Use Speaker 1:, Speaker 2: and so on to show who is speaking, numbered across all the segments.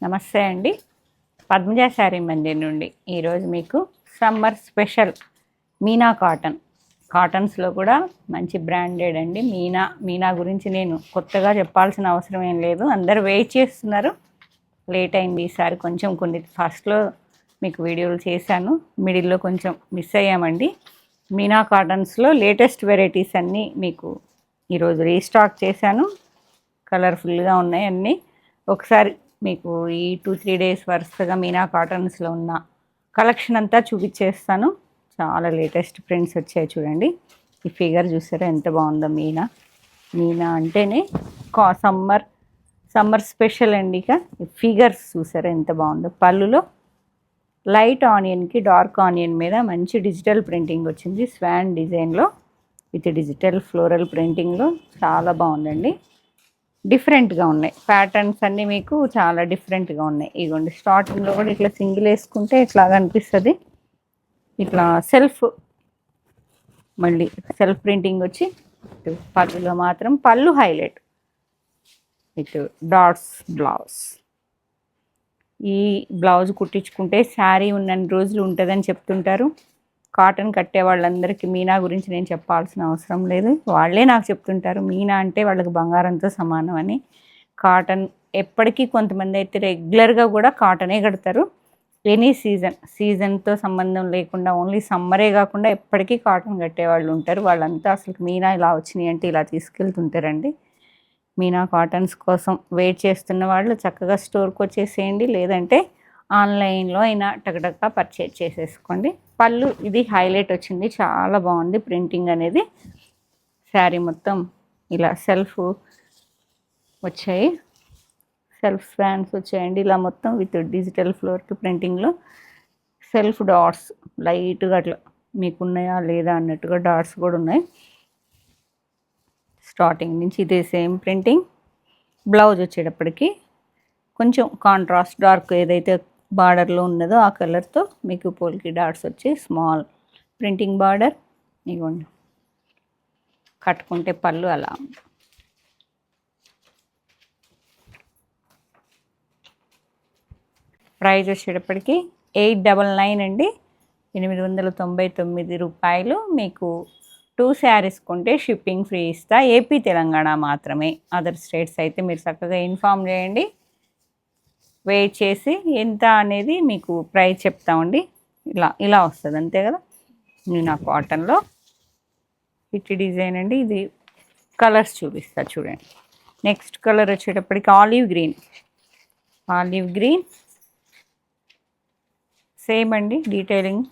Speaker 1: నమస్తే అండి. పద్మజ శారీ మందిర్ నుండి ఈరోజు మీకు సమ్మర్ స్పెషల్ మీనా కాటన్స్లో కూడా మంచి బ్రాండెడ్ అండి. మీనా గురించి నేను కొత్తగా చెప్పాల్సిన అవసరం ఏం లేదు, అందరు వెయిట్ చేస్తున్నారు. లేట్ అయింది ఈసారి కొంచెం, కొన్ని ఫస్ట్లో మీకు వీడియోలు చేశాను, మిడిల్లో కొంచెం మిస్ అయ్యామండి. మీనా కాటన్స్లో లేటెస్ట్ వెరైటీస్ అన్నీ మీకు ఈరోజు రీస్టాక్ చేశాను. కలర్ఫుల్గా ఉన్నాయి అన్నీ. ఒకసారి మీకు ఈ 2-3 డేస్ వరుసగా మీనా కాటన్స్లో ఉన్న కలెక్షన్ అంతా చూపించేస్తాను. చాలా లేటెస్ట్ ప్రింట్స్ వచ్చాయి చూడండి. ఈ ఫిగర్ చూసారా ఎంత బాగుందో. మీనా అంటేనే సమ్మర్ స్పెషల్ అండి. ఇక ఈ ఫిగర్స్ చూసారా ఎంత బాగుందో. పళ్ళులో లైట్ ఆనియన్కి డార్క్ ఆనియన్ మీద మంచి డిజిటల్ ప్రింటింగ్ వచ్చింది, స్వాన్ డిజైన్లో విత్ డిజిటల్ ఫ్లోరల్ ప్రింటింగ్లో. చాలా బాగుందండి, డిఫరెంట్గా ఉన్నాయి ప్యాటర్న్స్ అన్నీ, మీకు చాలా డిఫరెంట్గా ఉన్నాయి. ఇదిగోండి స్టార్టింగ్లో కూడా ఇట్లా సింగిల్ వేసుకుంటే ఇట్లాగా అనిపిస్తుంది. ఇట్లా మళ్ళీ సెల్ఫ్ ప్రింటింగ్ వచ్చి పళ్ళులో మాత్రం పళ్ళు హైలైట్ విత్ డాట్స్ బ్లౌజ్. ఈ బ్లౌజ్ కుట్టించుకుంటే శారీ ఉన్నన్ని రోజులు ఉంటుందని చెప్తుంటారు. కాటన్ కట్టే వాళ్ళందరికీ మీనా గురించి నేను చెప్పాల్సిన అవసరం లేదు, వాళ్ళే నాకు చెప్తుంటారు మీనా అంటే వాళ్ళకి బంగారంతో సమానం అని. కాటన్ ఎప్పటికీ, కొంతమంది అయితే రెగ్యులర్గా కూడా కాటనే కడతారు. ఎనీ సీజన్తో సంబంధం లేకుండా, ఓన్లీ సమ్మరే కాకుండా ఎప్పటికీ కాటన్ కట్టేవాళ్ళు ఉంటారు. వాళ్ళంతా అసలు మీనా ఇలా వచ్చినాయి అంటే ఇలా తీసుకెళ్తుంటారండి. మీనా కాటన్స్ కోసం వెయిట్ చేస్తున్న వాళ్ళు చక్కగా స్టోర్కి వచ్చేసేయండి, లేదంటే ఆన్లైన్లో అయినా టకటకా పర్చేజ్ చేసేసుకోండి. పళ్ళు ఇది హైలైట్ వచ్చింది, చాలా బాగుంది ప్రింటింగ్ అనేది. శారీ మొత్తం ఇలా సెల్ఫ్ వచ్చాయి, సెల్ఫ్ స్వాన్స్ వచ్చాయండి ఇలా మొత్తం విత్ డిజిటల్ ఫ్లోర్కి ప్రింటింగ్లో. సెల్ఫ్ డాట్స్ లైట్గా అట్లా మీకున్నాయా లేదా అన్నట్టుగా డాట్స్ కూడా ఉన్నాయి. స్టార్టింగ్ నుంచి ఇదే సేమ్ ప్రింటింగ్. బ్లౌజ్ వచ్చేటప్పటికి కొంచెం కాంట్రాస్ట్ డార్క్ ఏదైతే బార్డర్లో ఉన్నదో ఆ కలర్తో మీకు పోల్కి డాట్స్ వచ్చి స్మాల్ ప్రింటింగ్ బార్డర్. ఇవ్వండి కట్టుకుంటే పళ్ళు అలా. ప్రైస్ వచ్చేటప్పటికి 899 అండి, 899 రూపాయలు. మీకు 2 శారీస్ కొంటే షిప్పింగ్ ఫ్రీ ఇస్తా. ఏపీ తెలంగాణ మాత్రమే, అదర్ స్టేట్స్ అయితే మీరు చక్కగా ఇన్ఫామ్ చేయండి. వెయిట్ చేసి ఎంత అనేది మీకు ప్రైస్ చెప్తామండి. ఇలా వస్తుంది అంతే కదా. మీనా కాటన్లో హిట్ డిజైన్ అండి. ఇది కలర్స్ చూపిస్తా చూడండి. నెక్స్ట్ కలర్ వచ్చేటప్పటికి ఆలివ్ గ్రీన్ సేమ్ అండి. డీటెయిలింగ్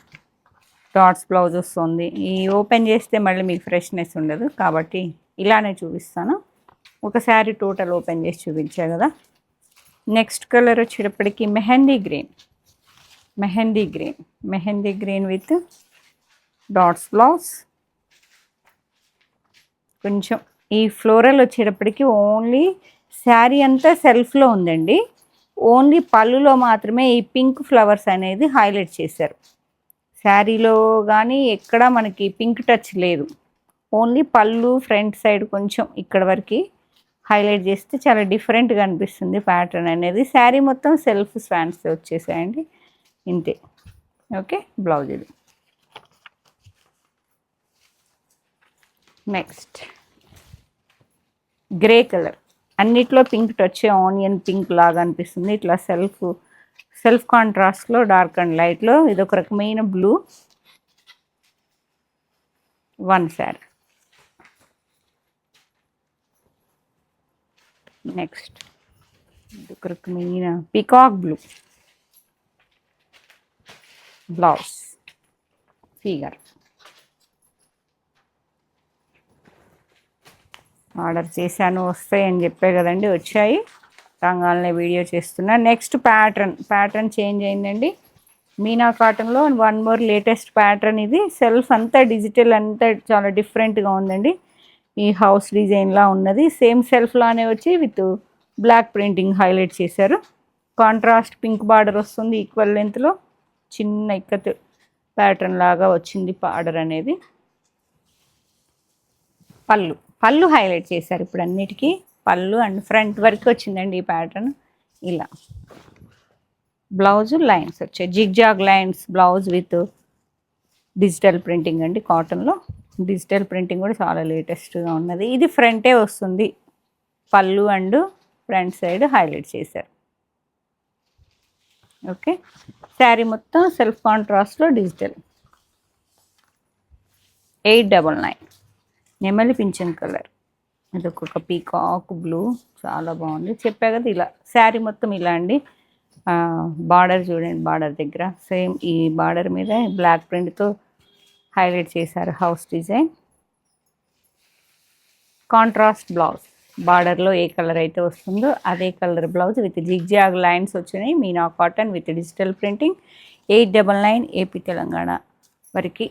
Speaker 1: డాట్స్ బ్లౌజ్ వస్తుంది. ఈ ఓపెన్ చేస్తే మళ్ళీ మీకు ఫ్రెష్నెస్ ఉండదు కాబట్టి ఇలానే చూపిస్తాను. ఒక శారీ టోటల్ ఓపెన్ చేసి చూపించా కదా. నెక్స్ట్ కలర్ వచ్చేటప్పటికి mehndi green with dots blouse. కొంచెం ఈ ఫ్లోరల్ వచ్చేటప్పటికి ఓన్లీ శారీ అంతా సెల్ఫ్లో ఉందండి, ఓన్లీ పళ్ళులో మాత్రమే ఈ పింక్ ఫ్లవర్స్ అనేది హైలైట్ చేశారు. శారీలో కానీ ఎక్కడ మనకి పింక్ టచ్ లేదు, ఓన్లీ పళ్ళు ఫ్రంట్ సైడ్ కొంచెం ఇక్కడ వరకు హైలైట్ చేస్తే చాలా డిఫరెంట్గా అనిపిస్తుంది ప్యాటర్న్ అనేది. శారీ మొత్తం సెల్ఫ్ స్వాన్స్ వచ్చేసాయండి ఇంతే. ఓకే, బ్లౌజ్ ఇది. నెక్స్ట్ గ్రే కలర్, అన్నిట్లో పింక్ టచ్, ఆనియన్ పింక్ లాగా అనిపిస్తుంది. ఇట్లా సెల్ఫ్ కాంట్రాస్ట్లో డార్క్ అండ్ లైట్లో ఇదొక రకమైన బ్లూ. 1 శారీ. నెక్స్ట్ ఇదొక రకమైన peacock blue blouse. Figure order చేశాను, వస్తాయని చెప్పే కదండి, వచ్చాయి. రాగానే వీడియో చేస్తున్నా. నెక్స్ట్ ప్యాటర్న్ చేంజ్ అయిందండి. మీనా కాటన్లో 1 మోర్ లేటెస్ట్ ప్యాటర్న్ ఇది. సెల్ఫ్ అంతా డిజిటల్, అంతా చాలా డిఫరెంట్గా ఉందండి. ఈ హౌస్ డిజైన్లా ఉన్నది, సేమ్ సెల్ఫ్లానే వచ్చి విత్ బ్లాక్ ప్రింటింగ్ హైలైట్ చేశారు. కాంట్రాస్ట్ పింక్ బార్డర్ వస్తుంది ఈక్వల్ లెంత్లో. చిన్న ఇక్కత్ ప్యాటర్న్ లాగా వచ్చింది బార్డర్ అనేది. పళ్ళు హైలైట్ చేశారు ఇప్పుడు అన్నిటికీ. పళ్ళు అండ్ ఫ్రంట్ వరకు వచ్చిందండి ఈ ప్యాటర్న్ ఇలా. బ్లౌజ్ లైన్స్ వచ్చాయి, zigzag lines blouse with digital printing అండి. కాటన్లో డిజిటల్ ప్రింటింగ్ కూడా చాలా లేటెస్ట్గా ఉన్నది. ఇది ఫ్రంటే వస్తుంది, పళ్ళు అండ్ ఫ్రంట్ సైడ్ హైలైట్ చేశారు. ఓకే, శారీ మొత్తం సెల్ఫ్ కాంట్రాస్ట్లో డిజిటల్. 899. నెమలి పింఛన్ కలర్, ఇది ఒక్కొక్క పీకాక్ బ్లూ, చాలా బాగుంది. చెప్పా కదా ఇలా శారీ మొత్తం ఇలా అండి. బార్డర్ చూడండి, బార్డర్ దగ్గర సేమ్ ఈ బార్డర్ మీద బ్లాక్ ప్రింట్తో హైలైట్ చేశారు హౌస్ డిజైన్. కాంట్రాస్ట్ బ్లౌజ్, బార్డర్లో ఏ కలర్ అయితే వస్తుందో అదే colour blouse with zigzag lines వచ్చినాయి. Meena cotton with digital printing. 899 AP Telangana వరకు.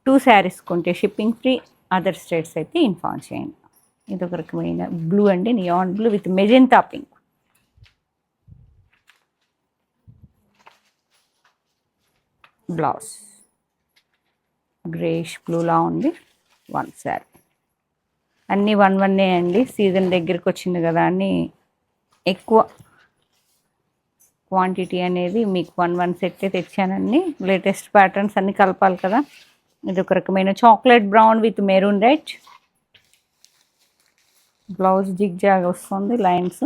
Speaker 1: 2 శారీస్ కొంటే షిప్పింగ్ ఫ్రీ, అదర్ స్టేట్స్ అయితే ఇన్ఫార్మ్ చేయండి. ఇది ఒక రకమైన బ్లూ అండి, neon blue with magenta pink. Blouse greyish బ్లూలా ఉంది. 1 శారీ. అన్నీ 1 అండి. సీజన్ దగ్గరికి వచ్చింది కదా అని ఎక్కువ క్వాంటిటీ అనేది మీకు 1 సెట్టే తెచ్చానండి. లేటెస్ట్ ప్యాటర్న్స్ అన్నీ కలపాలి కదా. ఇది ఒక రకమైన chocolate brown with maroon red. Blouse zigzag వస్తుంది, లైన్స్.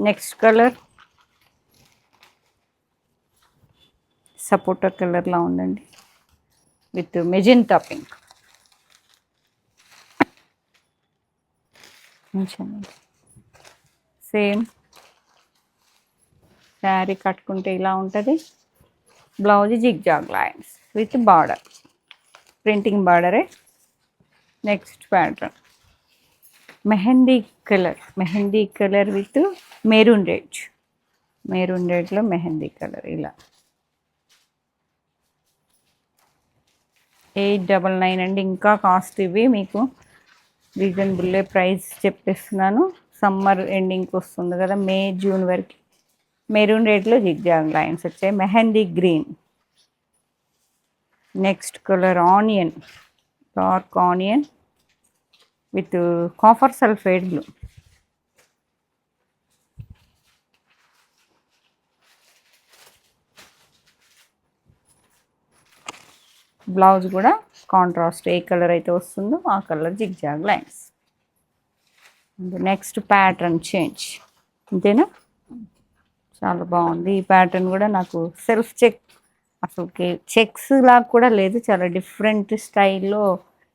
Speaker 1: నెక్స్ట్ కలర్ సపోటా కలర్లా ఉందండి with magenta pink. Same sari కట్టుకుంటే ఇలా ఉంటుంది. Blouse zigzag lines with border, printing బార్డరే. Next pattern mehndi colour with maroon red. Maroon రెడ్లో మెహందీ కలర్ ఇలా. 899 అండి. ఇంకా కాస్ట్ ఇవి మీకు రీజనబుల్లే ప్రైస్ చెప్పేస్తున్నాను. సమ్మర్ ఎండింగ్కి వస్తుంది కదా, మే జూన్ వరకు. మెరూన్ రెడ్లో జిగ్జాగ్ లైన్స్ వచ్చాయి. Mehndi green. Next colour onion, dark onion with copper sulphate blue. Blouse కూడా కాంట్రాస్ట్ ఏ కలర్ అయితే వస్తుందో ఆ colour zigzag lines. Next pattern change, అంతేనా? చాలా బాగుంది ఈ ప్యాటర్న్ కూడా. నాకు సెల్ఫ్ చెక్, అసలు చెక్స్ లాగా కూడా లేదు, చాలా డిఫరెంట్ స్టైల్లో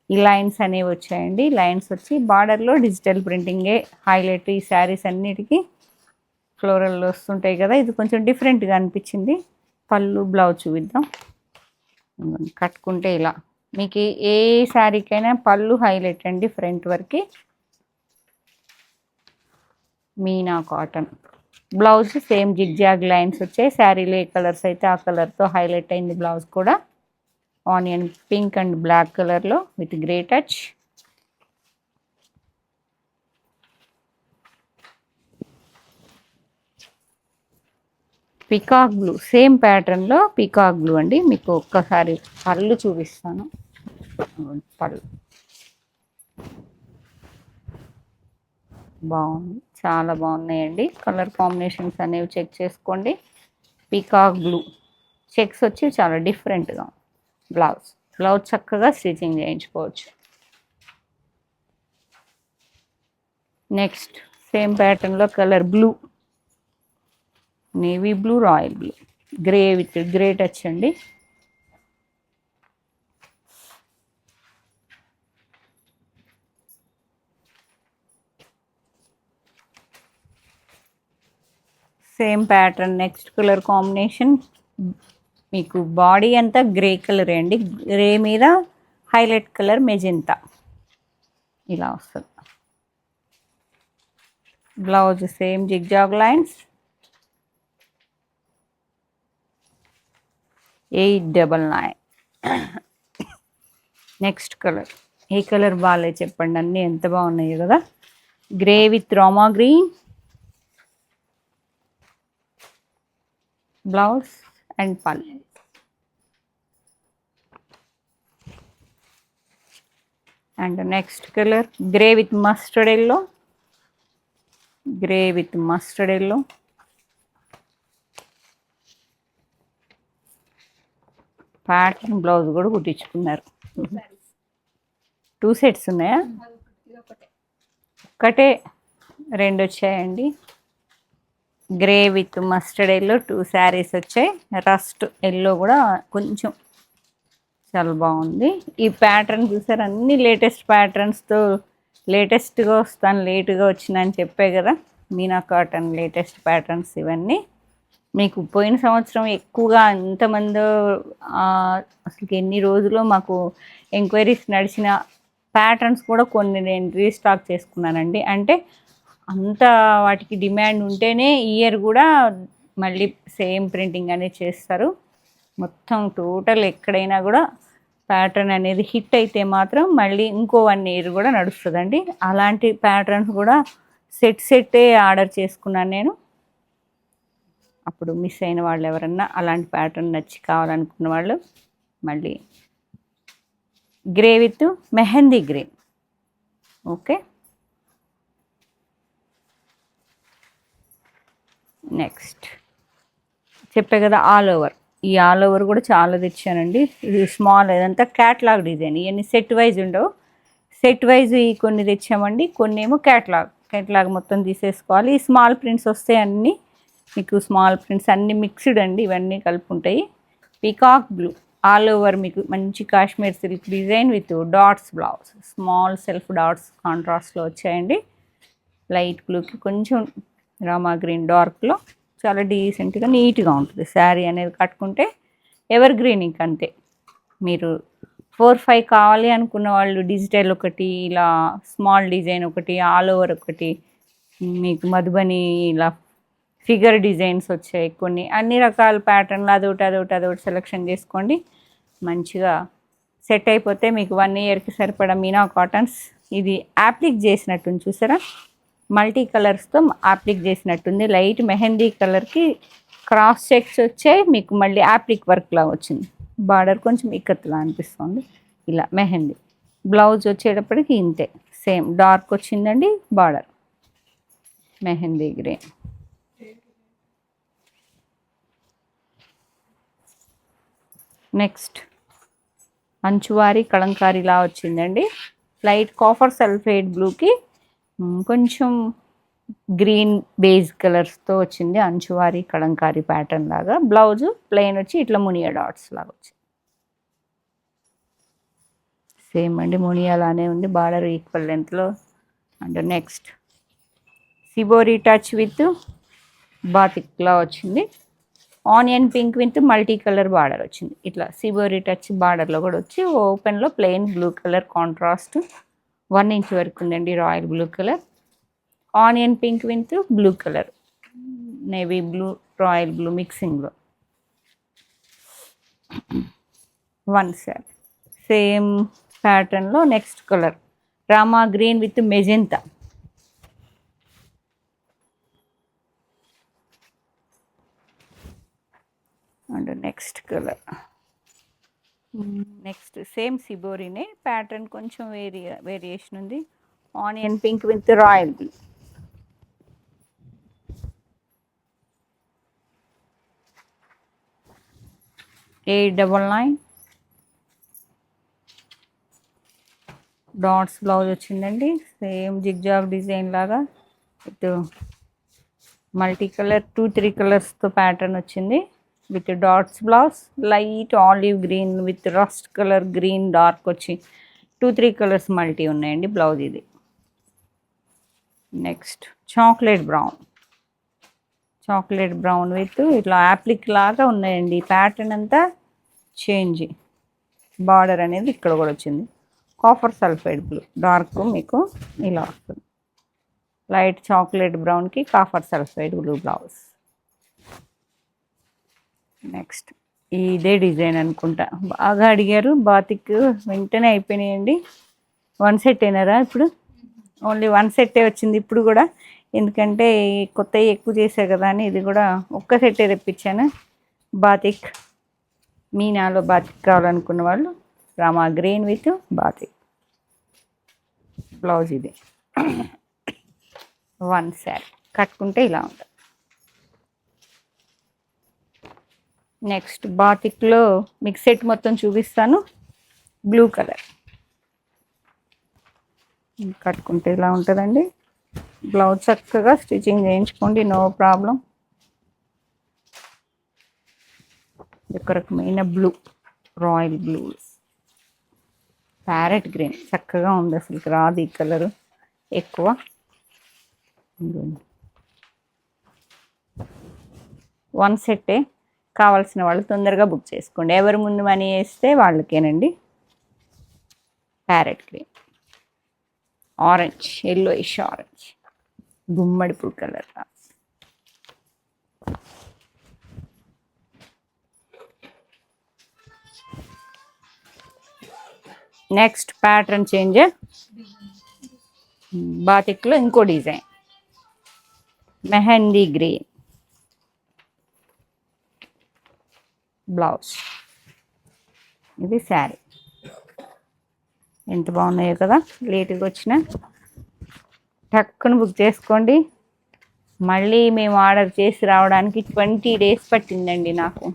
Speaker 1: ఈ లైన్స్ అనేవి వచ్చాయండి. లైన్స్ వచ్చి బార్డర్లో డిజిటల్ ప్రింటింగే హైలైట్. ఈ శారీస్ అన్నిటికీ ఫ్లోరల్ వస్తుంటాయి కదా, ఇది కొంచెం డిఫరెంట్గా అనిపించింది. పళ్ళు బ్లౌజ్ చూపిద్దాం. కట్టుకుంటే ఇలా మీకు ఏ శారీకైనా పళ్ళు హైలైట్ అండి ఫ్రంట్ వరకు. Meena cotton. Blouse same zigzag lines వచ్చాయి. శారీలో ఏ కలర్స్ అయితే ఆ కలర్తో హైలైట్ అయింది బ్లౌజ్ కూడా. ఆనియన్ పింక్ అండ్ బ్లాక్ కలర్లో with grey touch. Peacock blue, same ప్యాటర్న్లో పికాక్ బ్లూ అండి. మీకు ఒక్కసారి పళ్ళు చూపిస్తాను. పళ్ళు బాగుంది, చాలా బాగున్నాయండి. కలర్ కాంబినేషన్స్ అనేవి చెక్ చేసుకోండి. పికాక్ బ్లూ చెక్స్ వచ్చి చాలా డిఫరెంట్గా. బ్లౌజ్ చక్కగా స్టిచ్చింగ్ చేయించుకోవచ్చు. నెక్స్ట్ సేమ్ ప్యాటర్న్లో colour blue, navy blue, royal blue, grey with grey touch అండి. Same pattern next colour combination. మీకు బాడీ అంతా గ్రే కలర్ అండి, గ్రే మీద హైలైట్ కలర్ మెజెంటా ఇలా వస్తుంది. Blouse same zigzag lines. 899. Next colour, ఏ కలర్ బాగాలేదు చెప్పండి, అన్నీ ఎంత బాగున్నాయి కదా. Grey with Rama green. Blouse and pallu. And next colour grey with mustard yellow. Grey with mustard yellow. Pattern blouse కూడా కుట్టించుకున్నారు. 2 సెట్స్ ఉన్నాయా? ఒకటే 2 వచ్చాయండి. Grey with mustard yellow 2 saris వచ్చాయి. రస్ట్ ఎల్లో కూడా కొంచెం చాలా బాగుంది. ఈ ప్యాటర్న్ చూసారు, అన్ని లేటెస్ట్ ప్యాటర్న్స్తో లేటెస్ట్గా వస్తాను, లేటుగా వచ్చినా అని చెప్పే కదా. మీనా కాటన్ లేటెస్ట్ ప్యాటర్న్స్ ఇవన్నీ. మీకు పోయిన సంవత్సరం ఎక్కువగా ఎంతమందో అసలు ఎన్ని రోజులు మాకు ఎంక్వైరీస్ నడిచిన ప్యాటర్న్స్ కూడా కొన్ని నేను రీస్టాక్ చేసుకున్నానండి. అంటే అంత వాటికి డిమాండ్ ఉంటేనే ఇయర్ కూడా మళ్ళీ సేమ్ ప్రింటింగ్ అనేది చేస్తారు. మొత్తం టోటల్ ఎక్కడైనా కూడా ప్యాటర్న్ అనేది హిట్ అయితే మాత్రం మళ్ళీ ఇంకో 1 ఇయర్ కూడా నడుస్తుందండి. అలాంటి ప్యాటర్న్స్ కూడా సెట్టే ఆర్డర్ చేసుకున్నాను నేను. అప్పుడు మిస్ అయిన వాళ్ళు ఎవరన్నా అలాంటి ప్యాటర్న్ నచ్చి కావాలనుకున్న వాళ్ళు మళ్ళీ grey with mehndi green. Okay, next చెప్పే కదా ఆల్ ఓవర్. ఈ ఆల్ ఓవర్ కూడా చాలా తెచ్చానండి. ఇది స్మాల్, ఇదంతా క్యాట్లాగ్ డిజైన్. ఇవన్నీ సెట్ వైజ్ ఉండవు, సెట్ వైజ్ ఈ కొన్ని తెచ్చామండి. కొన్ని ఏమో క్యాట్లాగ్ మొత్తం తీసేసుకోవాలి. ఈ స్మాల్ ప్రింట్స్ వస్తాయి అన్నీ మీకు. స్మాల్ ప్రింట్స్ అన్నీ మిక్స్డ్ అండి, ఇవన్నీ కలిపి ఉంటాయి. పీకాక్ బ్లూ ఆల్ ఓవర్ మీకు మంచి Kashmir silk design with dots blouse. Small self dots కాంట్రాస్ట్లో వచ్చాయండి. లైట్ బ్లూకి కొంచెం రామా గ్రీన్ డార్క్లో చాలా డీసెంట్గా నీట్గా ఉంటుంది శారీ అనేది. కట్టుకుంటే ఎవర్ గ్రీన్ ఇంక అంతే. మీరు 4-5 కావాలి అనుకున్న వాళ్ళు డిజిటల్ ఒకటి, ఇలా స్మాల్ డిజైన్ ఒకటి, ఆల్ ఓవర్ ఒకటి, మీకు మధుబని ఇలా ఫిగర్ డిజైన్స్ వచ్చాయి కొన్ని. అన్ని రకాల ప్యాటర్న్లు అదొకటి సెలెక్షన్ చేసుకోండి. మంచిగా సెట్ అయిపోతే మీకు 1 ఇయర్కి సరిపడా మీనా కాటన్స్. ఇది యాప్లిక్ చేసినట్టుంది చూసారా, మల్టీ కలర్స్తో యాప్లిక్ చేసినట్టుంది. లైట్ మెహందీ కలర్కి క్రాస్ చెక్స్ వచ్చాయి. మీకు మళ్ళీ యాప్లిక్ వర్క్లా వచ్చింది. బార్డర్ కొంచెం ఇక్కత్లా అనిపిస్తుంది. ఇలా మెహందీ బ్లౌజ్ వచ్చేటప్పటికి ఇంతే, సేమ్ డార్క్ వచ్చిందండి బార్డర్. మెహందీ గ్రీన్. నెక్స్ట్ అంచువారి కలంకారీలా వచ్చిందండి. లైట్ కాఫర్ సల్ఫేట్ బ్లూకి కొంచెం గ్రీన్ బేజ్ కలర్స్తో వచ్చింది. అంచువారి కలంకారీ ప్యాటర్న్ లాగా. బ్లౌజు ప్లెయిన్ వచ్చి ఇట్లా మునియా డాట్స్ లాగా వచ్చింది. సేమ్ అండి, మునియాలానే ఉంది. బార్డర్ ఈక్వల్ లెంత్లో. And next shibori touch with బాతిక్లా వచ్చింది. Onion pink with multi colour border వచ్చింది. ఇట్లా సిబోరి టచ్ బార్డర్లో కూడా వచ్చి ఓపెన్లో plain blue colour contrast 1 inch వరకు ఉందండి. Royal blue colour, onion pink with blue colour, navy blue, royal blue మిక్సింగ్లో 1 సారీ. సేమ్ ప్యాటర్న్లో next colour Rama green with magenta. And next colour, next same సిబోరీనే, ప్యాటర్న్ కొంచెం వేరియేషన్ ఉంది. Onion pink with royal blue. $899 dots blouse వచ్చిందండి. Same zigzag design లాగా with multi colour 2-3 కలర్స్తో pattern వచ్చింది. With dots blouse light olive green with rust colour green dark వచ్చి 2-3 colours multi ఉన్నాయండి blouse ఇది. నెక్స్ట్ చాక్లెట్ బ్రౌన్ విత్ ఇట్లా appliqué లాగా ఉన్నాయండి. ప్యాటర్న్ అంతా చేంజ్. బార్డర్ అనేది ఇక్కడ కూడా వచ్చింది. కాఫర్ సల్ఫైడ్ బ్లూ డార్క్ మీకు ఇలా వస్తుంది. లైట్ చాక్లెట్ బ్రౌన్కి copper sulphide blue blouse. Next ఇదే డిజైన్ అనుకుంటా, బాగా అడిగారు. బాతిక్ వెంటనే అయిపోయినాయండి. 1 సెట్ అయినారా ఇప్పుడు? ఓన్లీ 1 సెట్టే వచ్చింది ఇప్పుడు కూడా, ఎందుకంటే కొత్తవి ఎక్కువ చేశారు కదా అని ఇది కూడా ఒక్క సెట్టే తెప్పించాను. బాతిక్ మీనాలో బాతిక్ కావాలనుకున్న వాళ్ళు Rama green with batik. Blouse ఇది. వన్ శారీ కట్టుకుంటే ఇలా ఉంటుంది. నెక్స్ట్ బాతిక్లో మీకు సెట్ మొత్తం చూపిస్తాను. బ్లూ కలర్ కట్టుకుంటే ఇలా ఉంటుందండి. బ్లౌజ్ చక్కగా స్టిచ్చింగ్ చేయించుకోండి, నో ప్రాబ్లం. ఒక రకమైన blue, royal blue, parrot green చక్కగా ఉంది. అసలు రాదు ఈ కలరు ఎక్కువ. వన్ సెట్టే కావాల్సిన వాళ్ళు తొందరగా బుక్ చేసుకోండి. ఎవరు ముందు మనీ వేస్తే వాళ్ళకేనండి. Parrot green, orange, yellowish orange, గుమ్మడి పువ్వు కలర్. Next pattern change. బాతిక్లో ఇంకో డిజైన్, మెహందీ గ్రీన్ బ్లౌజ్, ఇది శారీ. ఎంత బాగున్నాయో కదా, లేట్గా వచ్చిన టక్కును బుక్ చేసుకోండి. మళ్ళీ మేము ఆర్డర్ చేసి రావడానికి 20 days పట్టిందండి నాకు,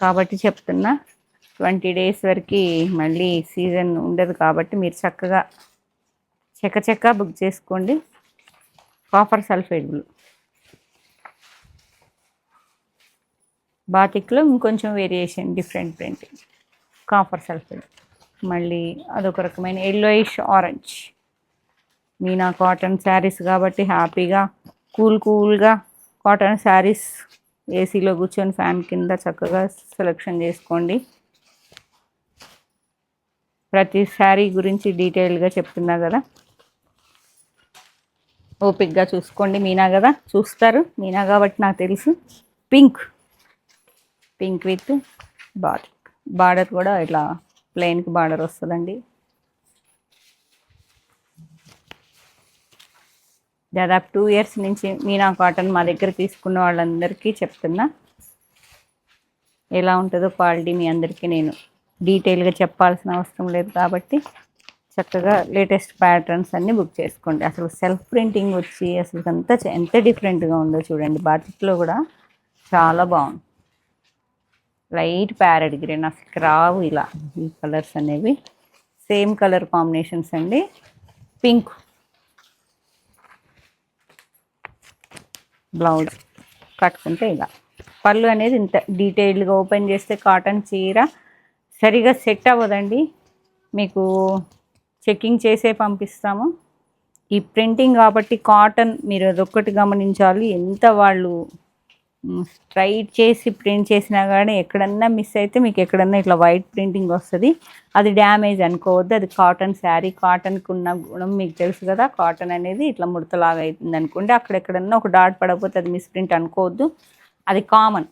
Speaker 1: కాబట్టి చెప్తున్నా 20 days వరకు మళ్ళీ సీజన్ ఉండదు. కాబట్టి మీరు చక్కగా చక్క బుక్ చేసుకోండి. Copper sulphate blue. బాతిక్లో ఇంకొంచెం variation, different printing, copper sulphate. మళ్ళీ అదొక రకమైన yellowish orange. Meena cotton saris కాబట్టి హ్యాపీగా కూల్గా కాటన్ శారీస్ ఏసీలో కూర్చొని ఫ్యాన్ కింద చక్కగా సెలెక్షన్ చేసుకోండి. ప్రతి శారీ గురించి డీటెయిల్గా చెప్తున్నా కదా, ఓపిక్గా చూసుకోండి. మీనా కదా, చూస్తారు. మీనా కాబట్టి నాకు తెలుసు. పింక్ విత్ బార్డర్ కూడా ఇట్లా ప్లెయిన్కి బార్డర్ వస్తుందండి. దాదాపు 2 years నుంచి మీనా కాటన్ మా దగ్గర తీసుకున్న వాళ్ళందరికీ చెప్తున్నా, ఎలా ఉంటుందో క్వాలిటీ మీ అందరికీ నేను డీటెయిల్గా చెప్పాల్సిన అవసరం లేదు. కాబట్టి చక్కగా లేటెస్ట్ ప్యాటర్న్స్ అన్నీ బుక్ చేసుకోండి. అసలు సెల్ఫ్ ప్రింటింగ్ వచ్చి అసలు అంతా ఎంత డిఫరెంట్గా ఉందో చూడండి. బాతిక్లో కూడా చాలా బాగుంది. లైట్ ప్యారెట్ గ్రీన్, అసలు రావు ఇలా ఈ కలర్స్ అనేవి. సేమ్ కలర్ కాంబినేషన్స్ అండి. పింక్ బ్లౌజ్ కట్టుకుంటే ఇలా. పళ్ళు అనేది ఇంత డీటెయిల్డ్గా ఓపెన్ చేస్తే కాటన్ చీర సరిగా సెట్ అవ్వదండి. మీకు చెక్కింగ్ చేసే పంపిస్తాము. ఈ ప్రింటింగ్ కాబట్టి కాటన్ మీరు అదొక్కటి గమనించాలి. ఎంత వాళ్ళు స్ట్రైట్ చేసి ప్రింట్ చేసినా కానీ ఎక్కడన్నా మిస్ అయితే మీకు ఎక్కడన్నా ఇట్లా వైట్ ప్రింటింగ్ వస్తుంది. అది డ్యామేజ్ అనుకోవద్దు. అది కాటన్ శారీ, కాటన్కి ఉన్న గుణం మీకు తెలుసు కదా. కాటన్ అనేది ఇట్లా ముడతలాగా అవుతుంది అనుకోండి. అక్కడెక్కడన్నా ఒక డాట్ పడకపోతే అది మిస్ ప్రింట్ అనుకోవద్దు, అది common.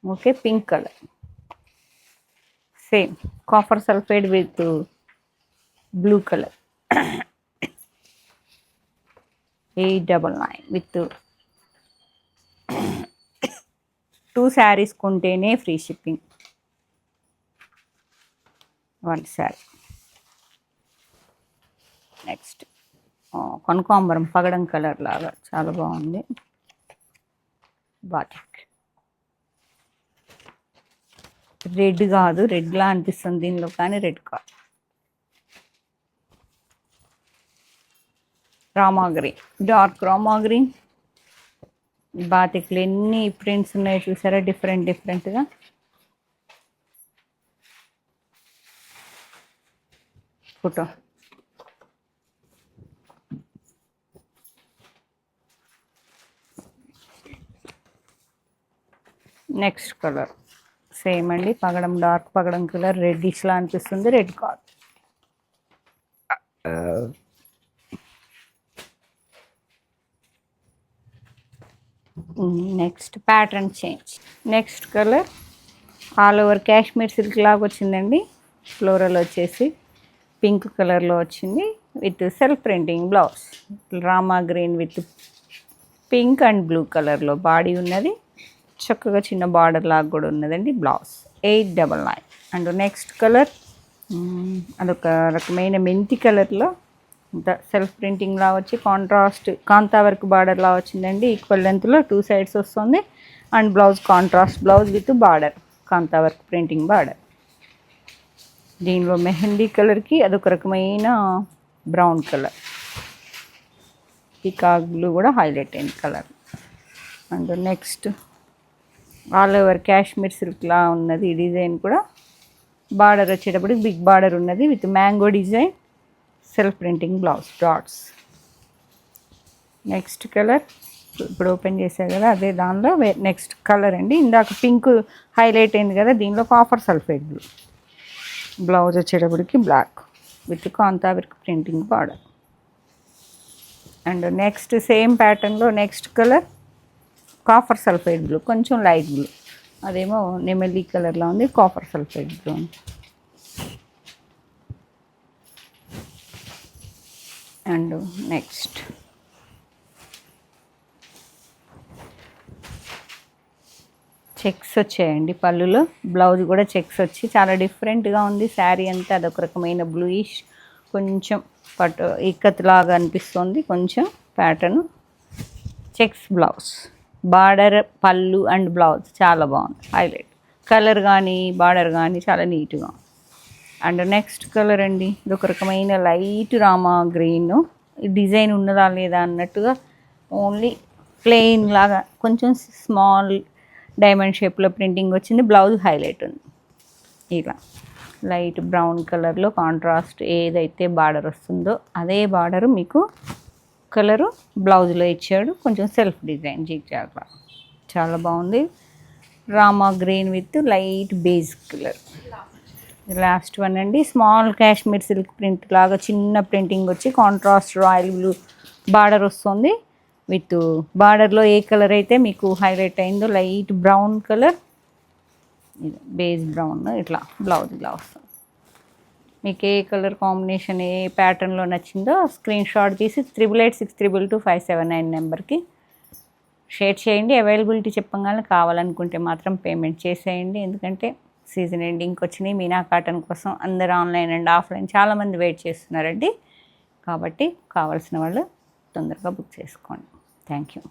Speaker 1: Okay, pink colour, same copper sulphate with blue colour. 899 with 2 sarees కొంటేనే ఫ్రీ షిప్పింగ్. 1 saree. నెక్స్ట్ కనకాంబరం పగడం కలర్ లాగా చాలా బాగుంది. బాటిక్ రెడ్ కాదు, రెడ్లా అనిపిస్తుంది దీనిలో కానీ రెడ్ కాదు. Rama green, dark Rama green. బాతిక్లు ఎన్ని ప్రింట్స్ ఉన్నాయో చూసారా, డిఫరెంట్గా. ఫోటో నెక్స్ట్ కలర్ సేమ్ అండి. పగడం డార్క్ పగడం కలర్, రెడ్డిష్లా అనిపిస్తుంది, రెడ్ కాదు. Next pattern change. Next colour all over Kashmir silk లాగా వచ్చిందండి. ఫ్లోరల్ వచ్చేసి పింక్ కలర్లో వచ్చింది with self printing blouse. Rama green with pink and blue కలర్లో బాడీ ఉన్నది. చక్కగా చిన్న బార్డర్ లాగా కూడా ఉన్నదండి బ్లౌజ్. 899. అండ్ నెక్స్ట్ కలర్ అదొక రకమైన మెంతి కలర్లో ఇంత సెల్ఫ్ ప్రింటింగ్ లా వచ్చి కాంట్రాస్ట్ కాంతా వర్క్ బార్డర్ లా వచ్చిందండి. ఈక్వల్ లెంత్లో 2 సైడ్స్ వస్తుంది. And blouse contrast blouse with border, kantha work printing border. దీనిలో మెహందీ కలర్కి అదొక రకమైన బ్రౌన్ కలర్, పీకాక్ బ్లూ కూడా హైలైట్ అయిన colour. And next all over Kashmir సిల్క్లా ఉన్నది ఈ డిజైన్ కూడా. బార్డర్ వచ్చేటప్పుడు బిగ్ బార్డర్ ఉన్నది with mango design, self printing blouse dots. Next colour ఇప్పుడు ఓపెన్ చేశారు కదా, అదే దానిలో నెక్స్ట్ కలర్ అండి. ఇందాక పింక్ హైలైట్ అయింది కదా, దీనిలో కాపర్ సల్ఫేట్ బ్లూ. బ్లౌజ్ వచ్చేటప్పటికి black with kantha work printing border. And next same ప్యాటర్న్లో next colour copper sulphate blue, కొంచెం లైట్ బ్లూ. అదేమో నెమలి కలర్లో ఉంది, copper sulphate blue. And next checks వచ్చాయండి పళ్ళులో. బ్లౌజ్ కూడా చెక్స్ వచ్చి చాలా డిఫరెంట్గా ఉంది. శారీ అంతా అదొక రకమైన బ్లూయిష్, కొంచెం పట్టు ఇక్కత్ లాగా అనిపిస్తుంది కొంచెం ప్యాటర్న్. చెక్స్ బ్లౌజ్, బార్డర్ పళ్ళు అండ్ బ్లౌజ్ చాలా బాగుంది. హైలైట్ కలర్ కానీ బార్డర్ కానీ చాలా నీట్గా. అండ్ నెక్స్ట్ కలర్ అండి, ఇదొక రకమైన లైట్ రామా గ్రీన్. డిజైన్ ఉన్నదా లేదా అన్నట్టుగా ఓన్లీ ప్లెయిన్ లాగా కొంచెం స్మాల్ డైమండ్ షేప్లో ప్రింటింగ్ వచ్చింది. బ్లౌజ్ హైలైట్ ఉంది. ఇలా లైట్ బ్రౌన్ కలర్లో కాంట్రాస్ట్ ఏదైతే బార్డర్ వస్తుందో అదే బార్డరు మీకు కలరు బ్లౌజ్లో ఇచ్చాడు. కొంచెం సెల్ఫ్ డిజైన్ జిగ్జాగ్లా చాలా బాగుంది. Rama green with light beige colour. Last one అండి, స్మాల్ కాశ్మీర్ సిల్క్ ప్రింట్ లాగా చిన్న ప్రింటింగ్ వచ్చి కాంట్రాస్ట్ రాయల్ బ్లూ బార్డర్ వస్తుంది. విత్ బార్డర్లో ఏ కలర్ అయితే మీకు హైలైట్ అయిందో light brown colour, beige brown, ఇట్లా బ్లౌజ్ ఇలా వస్తుంది. మీకు ఏ కలర్ కాంబినేషన్ ఏ ప్యాటర్న్లో నచ్చిందో స్క్రీన్ షాట్ తీసి 8886222579 నెంబర్కి షేర్ చేయండి. అవైలబిలిటీ చెప్పగానే కావాలనుకుంటే మాత్రం పేమెంట్ చేసేయండి. ఎందుకంటే సీజన్ ఎండింగ్కి వచ్చినాయి. మీనా కాటన్ కోసం అందరు ఆన్లైన్ అండ్ ఆఫ్లైన్ చాలామంది వెయిట్ చేస్తున్నారండి. కాబట్టి కావాల్సిన వాళ్ళు తొందరగా బుక్ చేసుకోండి. Thank you.